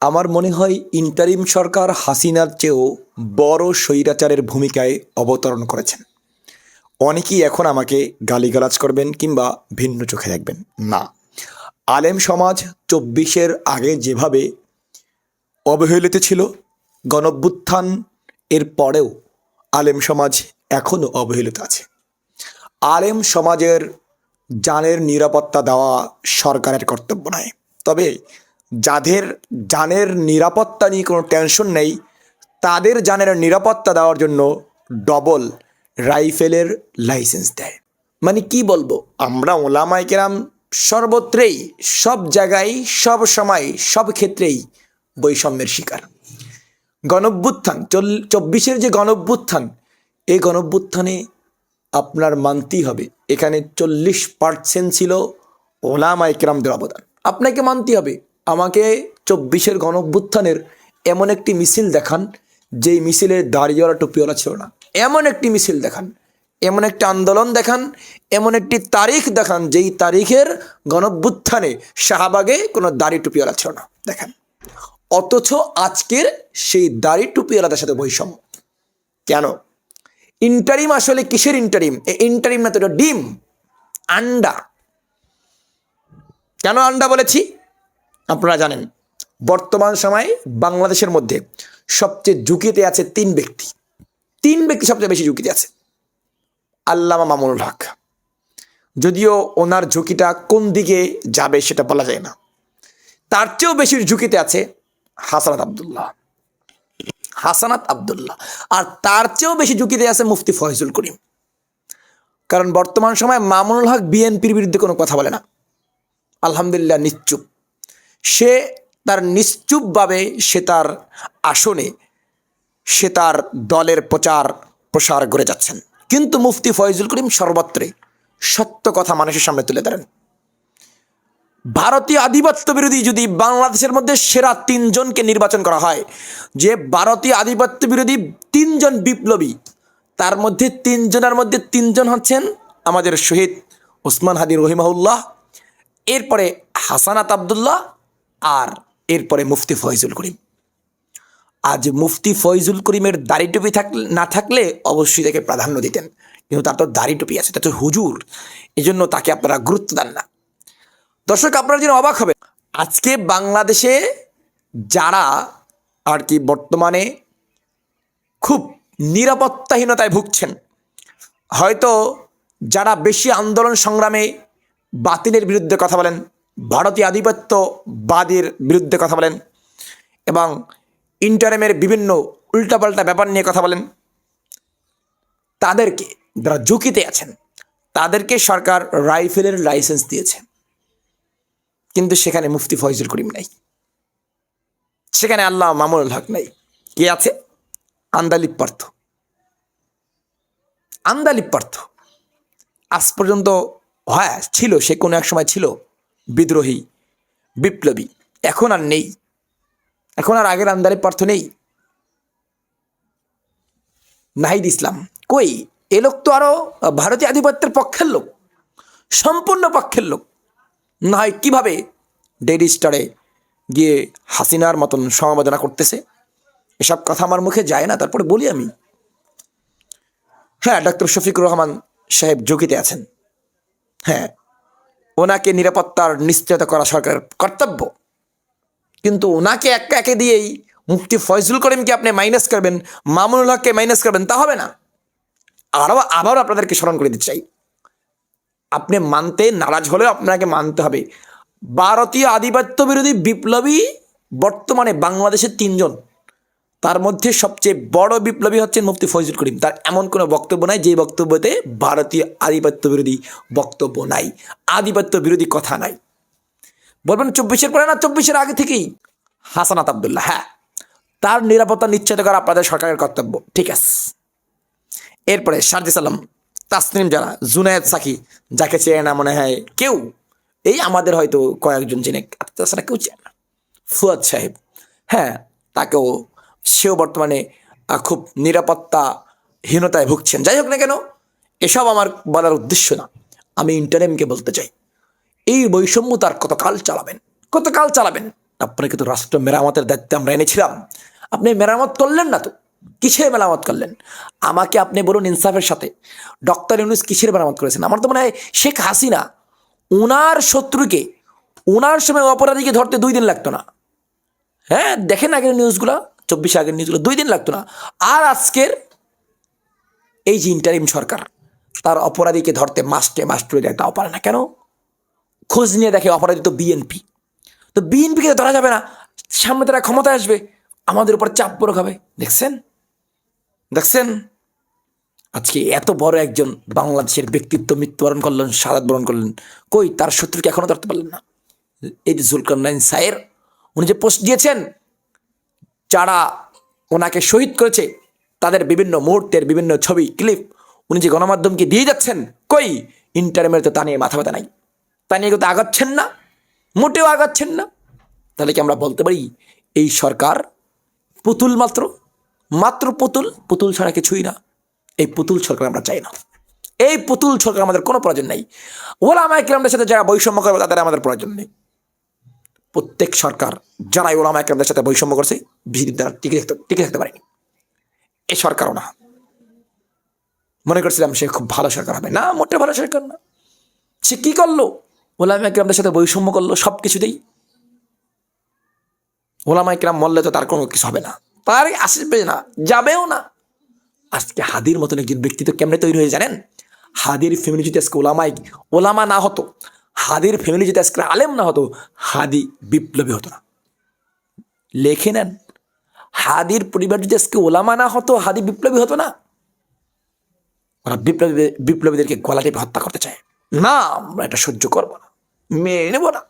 আমার মনে হয় ইন্টারিম সরকার হাসিনার চেয়েও বড় স্বৈরাচারের ভূমিকায় অবতরণ করেছেন। অনেকেই এখন আমাকে গালিগালাজ করবেন কিংবা ভিন্ন চোখে দেখবেন না। আলেম সমাজ ২৪-এর আগে যেভাবে অবহেলিত ছিল, গণঅভ্যুত্থান এর পরেও আলেম সমাজ এখনও অবহেলিত আছে। আলেম সমাজের জানের নিরাপত্তা দেওয়া সরকারের কর্তব্য নয়, তবে যাদের জানের নিরাপত্তা নিয়ে কোনো টেনশন নেই তাদের জানের নিরাপত্তা দেওয়ার জন্য ডবল রাইফেলের লাইসেন্স দেয়। মানে কি বলবো, আমরা ওলামায়ে কেরাম সর্বত্রেই, সব জায়গায়, সব সময়, সব ক্ষেত্রেই বৈষম্যের শিকার। গণঅভ্যুত্থান ২৪-এর যে গণঅভ্যুত্থান, এই গণঅভ্যুত্থানে আপনার মানতেই হবে এখানে ৪০% ছিল ওলামায়ে কেরামদের অবদান। আপনাকে মানতেই হবে। আমাকে ২৪-এর গণঅভ্যুত্থানের এমন একটি মিছিল দেখান যেই মিছিলের দাড়িওয়ালা টুপিওয়ালা ছিল না। এমন একটি মিছিল দেখান, এমন একটি আন্দোলন দেখান, এমন একটি তারিখ দেখান যেই তারিখের গণঅভ্যুত্থানে শাহবাগে কোনো দাড়ি টুপিওয়ালা ছিল না, দেখান। অথচ আজকের সেই দাড়ি টুপিওয়ালাদের সাথে বৈষম্য কেন? ইন্টারিম আসলে কিসের ইন্টারিম? ইন্টারিম না তো, এটা ডিম, আন্ডা। কেন আন্ডা বলেছি আপনারা জানেন। বর্তমান সময়ে বাংলাদেশের মধ্যে সবচেয়ে ঝুঁকিতে আছে তিন ব্যক্তি সবচেয়ে বেশি ঝুঁকিতে আছে। আল্লামা মামুনুল হক, যদিও ওনার ঝুঁকিটা কোন দিকে যাবে সেটা বলা যায় না। তার চেয়েও বেশি ঝুঁকিতে আছে হাসানাত আবদুল্লাহ, আর তার চেয়েও বেশি ঝুঁকিতে আছে মুফতি ফয়জুল করিম। কারণ বর্তমান সময়ে মামুনুল হক বিএনপির বিরুদ্ধে কোনো কথা বলে না, আলহামদুলিল্লাহ নিশ্চুপ। সে তার নিশ্চুপভাবে সে তার আসনে সে তার দলের প্রসার করে যাচ্ছেন। কিন্তু মুফতি ফয়জুল করিম সর্বত্রে সত্য কথা মানুষের সামনে তুলে ধরেন। ভারতীয় আধিপত্য বিরোধী যদি বাংলাদেশের মধ্যে সেরা ৩ জনকে নির্বাচন করা হয়, যে ভারতীয় আধিপত্য বিরোধী ৩ জন বিপ্লবী, তার মধ্যে ৩ জনের মধ্যে ৩ জন হচ্ছেন আমাদের শহীদ ওসমান হাদি রহিমাহুল্লাহ, এরপরে হাসানাত আবদুল্লাহ, আর এরপরে মুফতি ফয়জুল করিম। আজ মুফতি ফয়জুল করিমের দাড়ি টুপি না থাকলে অবশ্যই তাকে প্রাধান্য দিতেন, কিন্তু তার তো দাড়ি টুপি আছে, তা তো হুজুর, এজন্য তাকে আপনারা গুরুত্ব দেন না। দর্শক, আপনারা যেন অবাক হবে, আজকে বাংলাদেশে যারা আর কি বর্তমানে খুব নিরাপত্তাহীনতায় ভুগছেন, হয়তো যারা বেশি আন্দোলন সংগ্রামে বাতিলের বিরুদ্ধে কথা বলেন, ভারতীয় আধিপত্যবাদীর বিরুদ্ধে কথা বলেন এবং ইন্টারিমের বিভিন্ন উল্টাপাল্টা ব্যাপার নিয়ে কথা বলেন, তাদেরকে, যারা ঝুঁকিতে আছেন, তাদেরকে সরকার রাইফেলের লাইসেন্স দিয়েছে। কিন্তু সেখানে মুফতি ফয়জুল করিম নাই, সেখানে আল্লামা মামুনুল হক নাই। কে আছে? আন্দালিব পার্থ। আজ পর্যন্ত ছিল, সে কোনো এক সময় ছিল বিদ্রোহী, বিপ্লবী। এখন আর নেই, এখন আর আগের আন্দালিব পার্থ নেই। নাহিদ ইসলাম কই? এ লোক তো আরো ভারতীয় আধিপত্যের পক্ষের লোক, সম্পূর্ণ পক্ষের লোক। না হয় কীভাবে ডেইলি স্টারে গিয়ে হাসিনার মতন সমবেদনা করতেছে? এসব কথা আমার মুখে যায় না, তারপরে বলি আমি। হ্যাঁ, ডক্টর শফিকুর রহমান সাহেব ঝুঁকিতে আছেন। হ্যাঁ, ওনাকে নিরাপত্তার নিশ্চয়তা করা সরকারের কর্তব্য, কিন্তু ওনাকে একে দিয়েই মুফতি ফয়জুল করিমকে আপনি মাইনাস করবেন, মামুনুল হককে মাইনাস করবেন, তা হবে না। আবারও আপনাদেরকে স্মরণ করে দিতে চাই, আপনি মানতে নারাজ হলেও আপনাকে মানতে হবে, ভারতীয় আধিপত্য বিরোধী বিপ্লবী বর্তমানে বাংলাদেশের ৩ জন, তার মধ্যে সবচেয়ে বড় বিপ্লবী হচ্ছেন মুফতি ফয়জুল করিম। তার এমন কোনো বক্তব্য নাই যে বক্তব্যতে ভারতীয় আধিপত্য বিরোধী বক্তব্য নাই, আধিপত্য বিরোধী কথা নাই। বলবেন ২৪-এর পরে না, ২৪-এর আগে থেকেই। হাসানাত আবদুল্লাহ, হ্যাঁ, তার নিরাপত্তা নিশ্চিত করা আপনাদের সরকারের কর্তব্য, ঠিক আছে। এরপরে সারজিস আলম, তাসনিম জারা, জুনায়েদ সাকি, যাকে চেনে না মনে হয় কেউ, এই আমাদের হয়তো কয়েকজন চেনে, তাছাড়া কেউ চেনে না। ফুয়াদ সাহেব, হ্যাঁ, সেও বর্তমানে খুব নিরাপত্তাহীনতায় ভুগছেন। যাই হোক না কেন, এসব আমার বলার উদ্দেশ্য না। আমি ইন্টারিমকে বলতে চাই, এই বৈষম্য তার কতকাল চালাবেন? আপনাকে তো রাষ্ট্র মেরামতের দায়িত্ব আমরা এনেছিলাম, আপনি মেরামত করলেন না তো। কিসের মেরামত করলেন আমাকে আপনি বলুন ইনসাফের সাথে। ডক্টর ইউনূস কিসের মেরামত করেছেন? আমার তো মনে হয় শেখ হাসিনা ওনার শত্রুকে, ওনার সময় অপরাধীকে ধরতে 2 দিন লাগতো না। হ্যাঁ, দেখেন আগের নিউজগুলো, 24 আগের নিউজগুলো, 2 দিন লাগতো না। আর আজকের এই যে ইন্টারিম সরকার, তার অপরাধীকে ধরতে মাস্টে একটাও পারে না। কেন? খোঁজ নিয়ে দেখে অপরাধী তো বিএনপি। তো বিএনপিকে ধরা যাবে না, সামনে তারা ক্ষমতায় আসবে, আমাদের উপর চাপ প্রয়োগ হবে। দেখছেন দেখছেন আজকে এত বড় একজন বাংলাদেশের ব্যক্তিত্ব মৃত্যুবরণ করলেন, শাহাদাত বরণ করলেন, কই তার শত্রুকে এখনো ধরতে পারলেন না। এই যে জুলকারনাইন সায়ের, উনি যে পোস্ট দিয়েছেন, যারা ওনাকে শহীদ করেছে তাদের বিভিন্ন মুহূর্তের বিভিন্ন ছবি ক্লিপ উনি যে গণমাধ্যমকে দিয়ে যাচ্ছেন, কই ইন্টারিমের তো তা নিয়ে মাথা ব্যথা নাই, তা নিয়ে কিন্তু আগাচ্ছেন না, মোটেও আগাচ্ছেন না। তাহলে কি আমরা বলতে পারি এই সরকার পুতুল, মাত্র মাত্র পুতুল? পুতুল ছাড়া কিছুই না। এই পুতুল সরকার আমরা চাই না। এই পুতুল সরকার আমাদের কোনো প্রয়োজন নেই। ওলামায়ে কেরামদের সাথে যারা বৈষম্য করবে তাদের আমাদের প্রয়োজন নেই। প্রত্যেক সরকার যারাই ওলামায়ে কেরামদের সাথে বৈষম্য করছে, বিজেপি দ্বারা টিকে থাকতে পারেনি। এই সরকারও না। মনে করছিলাম সে খুব ভালো সরকার হবে, না, মোটে ভালো সরকার না। সে কি করলো? ওলামায়ে কেরামদের সাথে বৈষম্য করলো সব কিছুতেই। ওলামায়ে কেরাম মরলে তো তার কোনো কিছু হবে না, তার আসবে না, যাবেও না। আজকে হাদির মতন একজন ব্যক্তিত্ব কেমনে তৈরি হয়ে জানেন? হাদির ফ্যামিলি যদি আজকে ওলামা না হতো, হাদির ফ্যামিলি যদি আজকে আলেম না হতো, হাদি বিপ্লবী হতো না। লেখে নেন, হাদির পরিবার যদি আজকে ওলামা না হতো, হাদি বিপ্লবী হতো না। ওরা বিপ্লবীদেরকে গলা টিপে হত্যা করতে চায় না, আমরা এটা সহ্য করবো না, মেনে নেবো না।